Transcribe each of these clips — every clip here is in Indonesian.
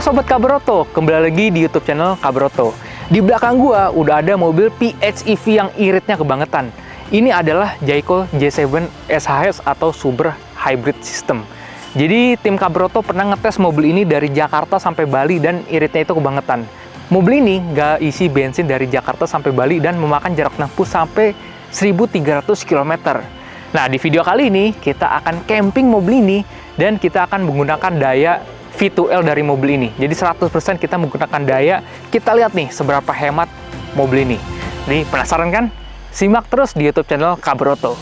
Sobat Kabroto, kembali lagi di YouTube channel Kabroto. Di belakang gua udah ada mobil PHEV yang iritnya kebangetan. Ini adalah Jayco J7 SHS atau Super Hybrid System. Jadi tim Kabroto pernah ngetes mobil ini dari Jakarta sampai Bali dan iritnya itu kebangetan. Mobil ini nggak isi bensin dari Jakarta sampai Bali dan memakan jarak tempuh sampai 1.300 km. Nah, di video kali ini kita akan camping mobil ini dan kita akan menggunakan daya V2L dari mobil ini. Jadi 100% kita menggunakan daya. Kita lihat nih seberapa hemat mobil ini. Nih, penasaran kan? Simak terus di YouTube channel Kabroto.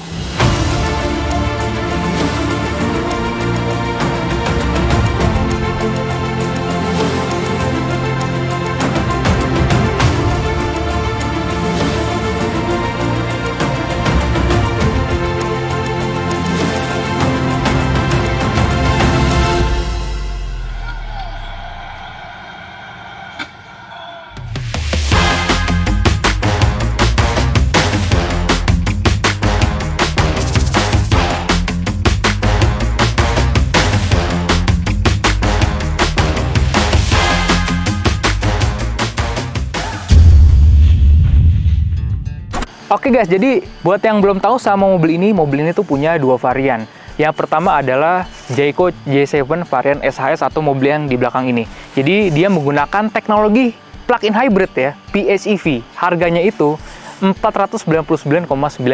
Oke guys, jadi buat yang belum tahu sama mobil ini tuh punya dua varian. Yang pertama adalah Jayco J7 varian SHS atau mobil yang di belakang ini. Jadi dia menggunakan teknologi plug-in hybrid ya, PHEV. Harganya itu 499,9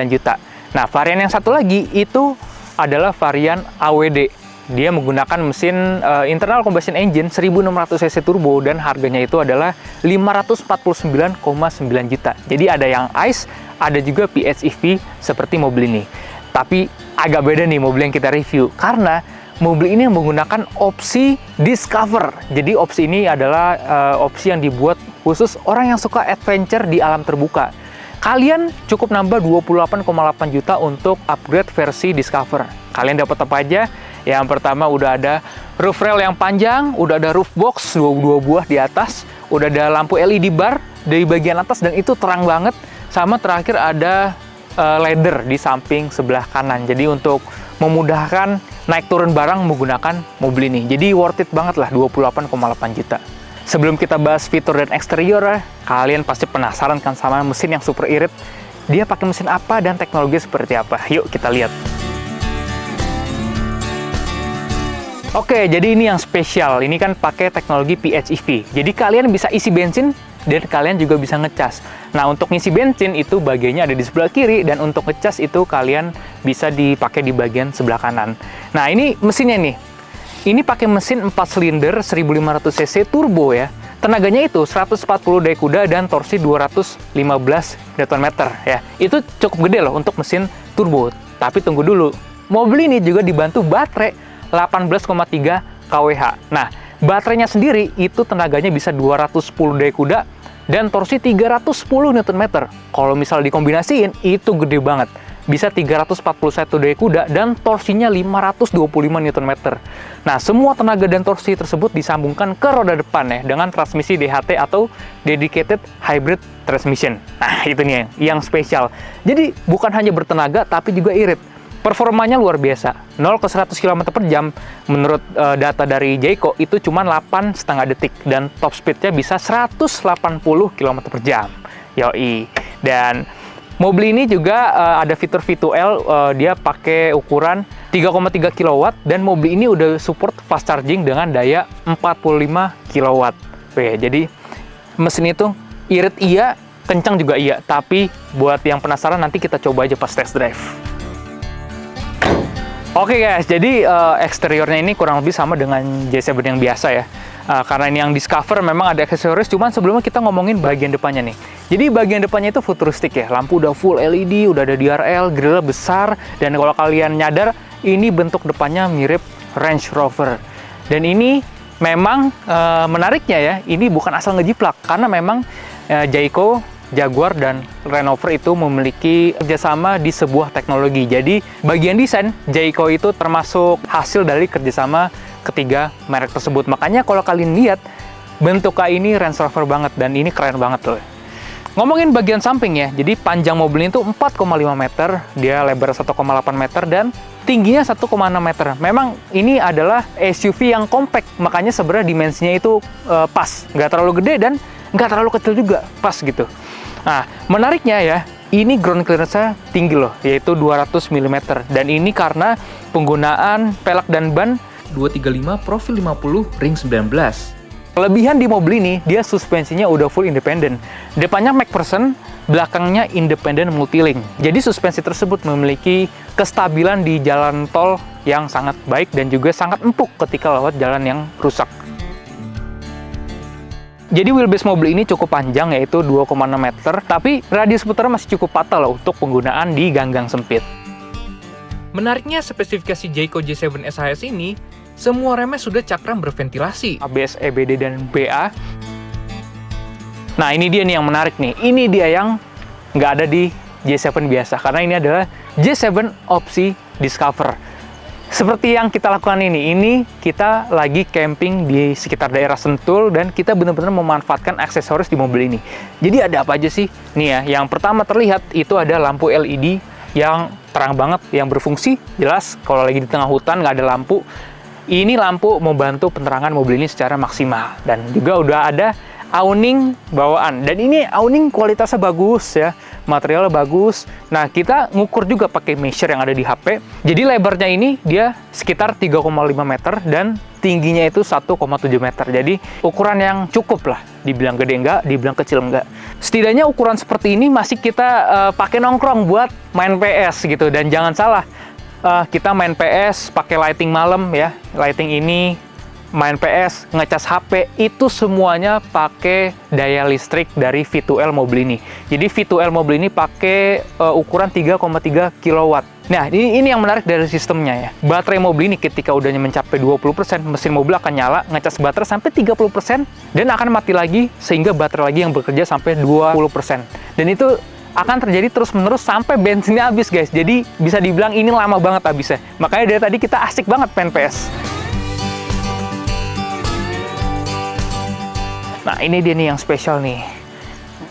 juta. Nah, varian yang satu lagi itu adalah varian AWD. Dia menggunakan mesin internal combustion engine 1600 cc turbo dan harganya itu adalah 549,9 juta. Jadi ada yang ICE, ada juga PHEV seperti mobil ini. Tapi agak beda nih mobil yang kita review karena mobil ini menggunakan opsi Discover. Jadi opsi ini adalah opsi yang dibuat khusus orang yang suka adventure di alam terbuka. Kalian cukup nambah 28,8 juta untuk upgrade versi Discover. Kalian dapat apa aja? Yang pertama udah ada roof rail yang panjang, udah ada roof box dua buah di atas, udah ada lampu LED bar dari bagian atas dan itu terang banget. Sama terakhir ada ladder di samping sebelah kanan. Jadi untuk memudahkan naik turun barang menggunakan mobil ini. Jadi worth it banget lah 28,8 juta. Sebelum kita bahas fitur dan eksterior, kalian pasti penasaran kan sama mesin yang super irit. Dia pakai mesin apa dan teknologi seperti apa? Yuk kita lihat. Oke, jadi ini yang spesial. Ini kan pakai teknologi PHEV. Jadi kalian bisa isi bensin dan kalian juga bisa ngecas. Nah, untuk ngisi bensin itu bagiannya ada di sebelah kiri dan untuk ngecas itu kalian bisa dipakai di bagian sebelah kanan. Nah, ini mesinnya nih. Ini pakai mesin 4 silinder 1500 cc turbo ya. Tenaganya itu 140 daya kuda dan torsi 215 Nm ya. Itu cukup gede loh untuk mesin turbo. Tapi tunggu dulu. Mobil ini juga dibantu baterai 18,3 kWh. Nah, baterainya sendiri itu tenaganya bisa 210 daya kuda dan torsi 310 Nm. Kalau misal dikombinasiin itu gede banget. Bisa 341 daya kuda dan torsinya 525 Nm. Nah, semua tenaga dan torsi tersebut disambungkan ke roda depan ya dengan transmisi DHT atau Dedicated Hybrid Transmission. Nah, itu nih yang spesial. Jadi bukan hanya bertenaga tapi juga irit. Performanya luar biasa, 0 ke 100 km per jam menurut data dari Jayco itu cuma 8,5 detik dan top speednya bisa 180 km per jam. Yoi. Dan mobil ini juga ada fitur V2L, dia pakai ukuran 3,3 kW dan mobil ini udah support fast charging dengan daya 45 kW. Oke, jadi mesin itu irit iya, kencang juga iya, tapi buat yang penasaran nanti kita coba aja pas test drive. Oke guys, jadi eksteriornya ini kurang lebih sama dengan J7 yang biasa ya. Karena ini yang Discover memang ada aksesoris, cuman sebelumnya kita ngomongin bagian depannya nih. Jadi bagian depannya itu futuristik ya, lampu udah full LED, udah ada DRL, grill besar, dan kalau kalian nyadar, ini bentuk depannya mirip Range Rover. Dan ini memang menariknya ya, ini bukan asal ngejiplak, karena memang Jayco, Jaguar dan Land Rover itu memiliki kerjasama di sebuah teknologi. Jadi bagian desain Jayco itu termasuk hasil dari kerjasama ketiga merek tersebut. Makanya kalau kalian lihat bentuknya ini Range Rover banget dan ini keren banget loh. Ngomongin bagian samping ya, jadi panjang mobil ini tuh 4,5 meter, dia lebar 1,8 meter dan tingginya 1,6 meter. Memang ini adalah SUV yang compact, makanya sebenarnya dimensinya itu pas, nggak terlalu gede dan nggak terlalu kecil juga, pas gitu. Nah, menariknya ya, ini ground clearance-nya tinggi loh, yaitu 200 mm. Dan ini karena penggunaan pelek dan ban 235 profil 50 ring 19. Kelebihan di mobil ini, dia suspensinya udah full independen. Depannya MacPherson, belakangnya independen multilink. Jadi suspensi tersebut memiliki kestabilan di jalan tol yang sangat baik dan juga sangat empuk ketika lewat jalan yang rusak. Jadi wheelbase mobil ini cukup panjang, yaitu 2,6 meter, tapi radius putarnya masih cukup patah loh untuk penggunaan di gang-gang sempit. Menariknya, spesifikasi Jayco J7 SHS ini, semua remnya sudah cakram berventilasi, ABS, EBD, dan BA. Nah, ini dia nih yang menarik nih. Ini dia yang nggak ada di J7 biasa, karena ini adalah J7 opsi Discover. Seperti yang kita lakukan ini kita lagi camping di sekitar daerah Sentul dan kita benar-benar memanfaatkan aksesoris di mobil ini. Jadi ada apa aja sih? Nih ya, yang pertama terlihat itu ada lampu LED yang terang banget, yang berfungsi. Jelas kalau lagi di tengah hutan nggak ada lampu, ini lampu membantu penerangan mobil ini secara maksimal. Dan juga udah ada awning bawaan, dan ini awning kualitasnya bagus ya, materialnya bagus. Nah, kita ngukur juga pakai measure yang ada di HP. Jadi lebarnya ini dia sekitar 3,5 meter dan tingginya itu 1,7 meter. Jadi ukuran yang cukup lah, dibilang gede enggak, dibilang kecil enggak. Setidaknya ukuran seperti ini masih kita pakai nongkrong buat main PS gitu. Dan jangan salah, kita main PS pakai lighting malam ya, lighting ini, main PS, ngecas HP, itu semuanya pakai daya listrik dari V2L mobil ini. Jadi V2L mobil ini pakai ukuran 3,3 kW. Nah, ini yang menarik dari sistemnya ya. Baterai mobil ini ketika udahnya mencapai 20%, mesin mobil akan nyala, ngecas baterai sampai 30%, dan akan mati lagi, sehingga baterai lagi yang bekerja sampai 20%. Dan itu akan terjadi terus-menerus sampai bensinnya habis, guys. Jadi bisa dibilang ini lama banget habisnya. Makanya dari tadi kita asik banget main PS. Nah, ini dia nih yang spesial nih.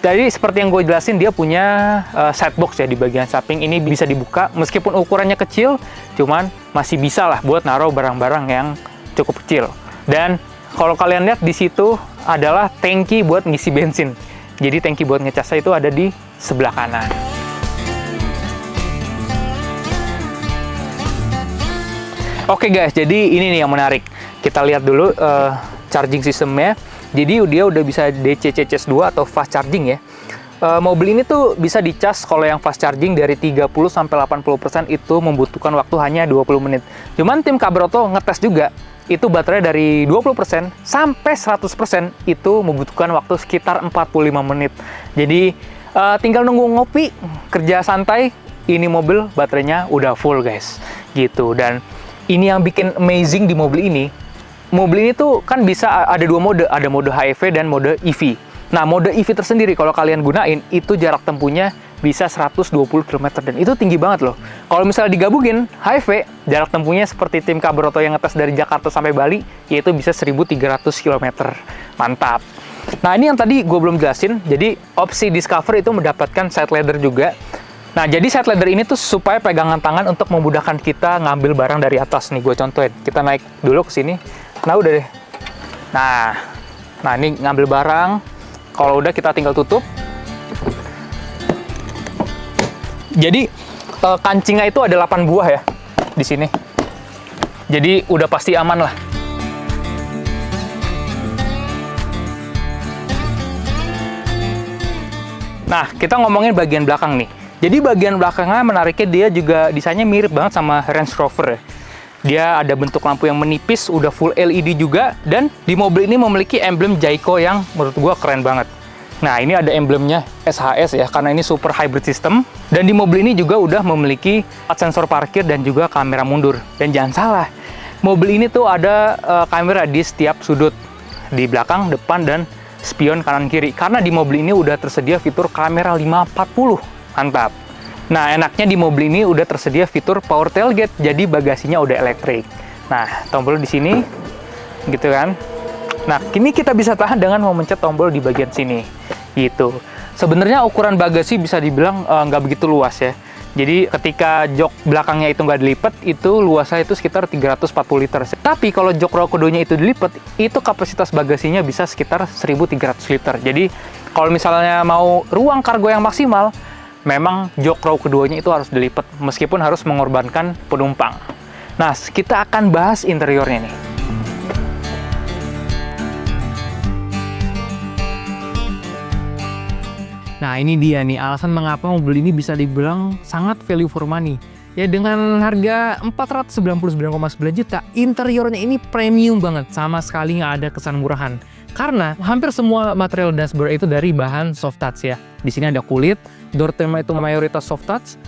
Jadi seperti yang gue jelasin, dia punya sidebox ya di bagian samping. Ini bisa dibuka, meskipun ukurannya kecil, cuman masih bisa lah buat naruh barang-barang yang cukup kecil. Dan kalau kalian lihat di situ adalah tangki buat ngisi bensin. Jadi tangki buat ngecasnya itu ada di sebelah kanan. Oke guys, jadi ini nih yang menarik. Kita lihat dulu charging sistemnya. Jadi dia udah bisa DC CCS2 atau fast charging ya. Mobil ini tuh bisa dicas kalau yang fast charging dari 30-80% itu membutuhkan waktu hanya 20 menit. Cuman tim Cabroto ngetes juga, itu baterai dari 20% sampai 100% itu membutuhkan waktu sekitar 45 menit. Jadi tinggal nunggu ngopi, kerja santai, ini mobil baterainya udah full guys. Gitu. Dan ini yang bikin amazing di mobil ini. Mobil ini tuh kan bisa ada dua mode, ada mode HEV dan mode EV. Nah, mode EV tersendiri kalau kalian gunain, itu jarak tempuhnya bisa 120 km, dan itu tinggi banget loh. Kalau misalnya digabungin HEV, jarak tempuhnya seperti tim Cabroto yang ngetes dari Jakarta sampai Bali, yaitu bisa 1300 km. Mantap. Nah, ini yang tadi gue belum jelasin, jadi opsi Discover itu mendapatkan side ladder juga. Nah, jadi side ladder ini tuh supaya pegangan tangan untuk memudahkan kita ngambil barang dari atas. Nih, gue contohin. Kita naik dulu ke sini. Nah, udah deh. Nah, ini ngambil barang. Kalau udah kita tinggal tutup. Jadi kancingnya itu ada 8 buah ya di sini. Jadi udah pasti aman lah. Nah, kita ngomongin bagian belakang nih. Jadi bagian belakangnya menariknya, dia juga desainnya mirip banget sama Range Rover ya. Dia ada bentuk lampu yang menipis, udah full LED juga, dan di mobil ini memiliki emblem Jayco yang menurut gua keren banget. Nah, ini ada emblemnya SHS ya, karena ini super hybrid system. Dan di mobil ini juga udah memiliki sensor parkir dan juga kamera mundur. Dan jangan salah, mobil ini tuh ada kamera di setiap sudut, di belakang, depan, dan spion kanan kiri. Karena di mobil ini udah tersedia fitur kamera 540. Mantap. Nah, enaknya di mobil ini udah tersedia fitur power tailgate, jadi bagasinya udah elektrik. Nah, tombol di sini, gitu kan. Nah, kini kita bisa tahan dengan memencet tombol di bagian sini, gitu. Sebenarnya ukuran bagasi bisa dibilang nggak begitu luas ya. Jadi ketika jok belakangnya itu nggak dilipat, itu luasnya itu sekitar 340 liter. Tapi kalau jok Rokudonya itu dilipat, itu kapasitas bagasinya bisa sekitar 1.300 liter. Jadi kalau misalnya mau ruang kargo yang maksimal, memang jok Rokudonya itu harus dilipat, meskipun harus mengorbankan penumpang. Nah, kita akan bahas interiornya nih. Nah, ini dia nih alasan mengapa mobil ini bisa dibilang sangat value for money. Ya, dengan harga 499,9 juta, interiornya ini premium banget, sama sekali nggak ada kesan murahan. Karena hampir semua material dashboard itu dari bahan soft touch ya. Di sini ada kulit, door trim itu mayoritas soft touch.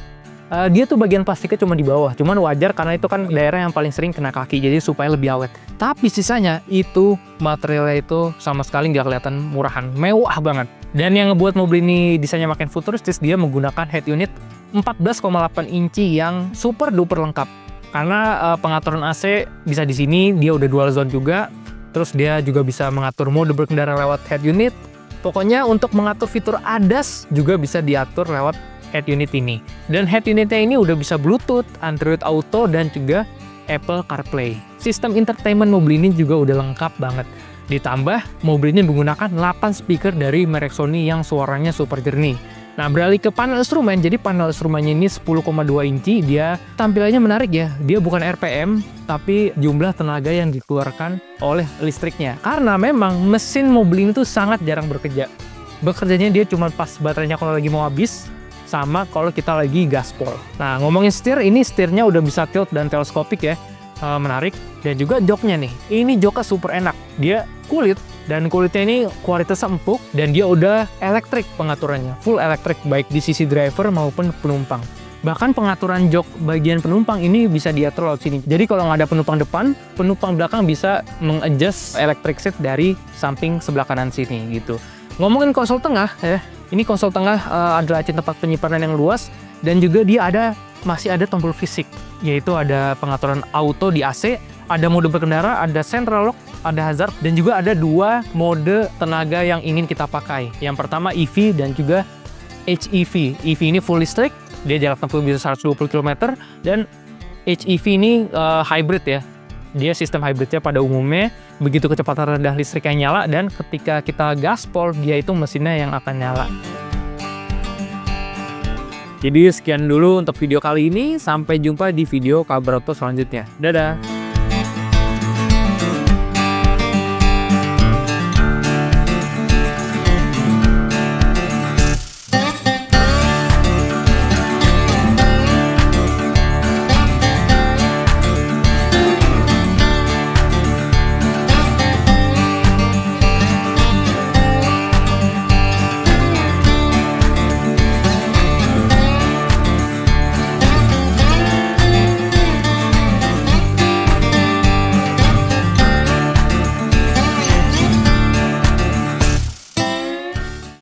Dia tuh bagian plastiknya cuma di bawah, cuman wajar karena itu kan daerah yang paling sering kena kaki, jadi supaya lebih awet. Tapi sisanya itu materialnya itu sama sekali nggak kelihatan murahan, mewah banget. Dan yang ngebuat mobil ini desainnya makin futuristis, dia menggunakan head unit 14,8 inci yang super duper lengkap. Karena pengaturan AC bisa di sini, dia udah dual zone juga. Terus dia juga bisa mengatur mode berkendara lewat head unit. Pokoknya untuk mengatur fitur ADAS juga bisa diatur lewat head unit ini. Dan head unitnya ini udah bisa Bluetooth, Android Auto, dan juga Apple CarPlay. Sistem entertainment mobil ini juga udah lengkap banget. Ditambah, mobil ini menggunakan 8 speaker dari merek Sony yang suaranya super jernih. Nah, beralih ke panel instrumen, jadi panel instrumennya ini 10,2 inci, dia tampilannya menarik ya. Dia bukan RPM, tapi jumlah tenaga yang dikeluarkan oleh listriknya. Karena memang mesin mobil ini tuh sangat jarang bekerja. Bekerjanya dia cuma pas baterainya kalau lagi mau habis, sama kalau kita lagi gaspol. Nah, ngomongin setir, ini setirnya udah bisa tilt dan teleskopik ya. Menarik. Dan juga joknya nih, ini joknya super enak. Dia kulit, dan kulitnya ini kualitasnya empuk, dan dia udah elektrik pengaturannya, full elektrik baik di sisi driver maupun penumpang. Bahkan pengaturan jok bagian penumpang ini bisa diatur lewat sini. Jadi kalau nggak ada penumpang depan, penumpang belakang bisa mengadjust electric seat dari samping sebelah kanan sini gitu. Ngomongin konsol tengah ya, ini konsol tengah adalah tempat penyimpanan yang luas, dan juga dia masih ada tombol fisik, yaitu ada pengaturan auto di AC, ada mode berkendara, ada central lock, ada hazard, dan juga ada 2 mode tenaga yang ingin kita pakai. Yang pertama EV dan juga HEV. EV ini full listrik, dia jarak tempuh bisa 120 km, dan HEV ini hybrid ya. Dia sistem hybridnya pada umumnya, begitu kecepatan rendah listriknya nyala, dan ketika kita gaspol, dia itu mesinnya yang akan nyala. Jadi sekian dulu untuk video kali ini, sampai jumpa di video kabar auto selanjutnya. Dadah!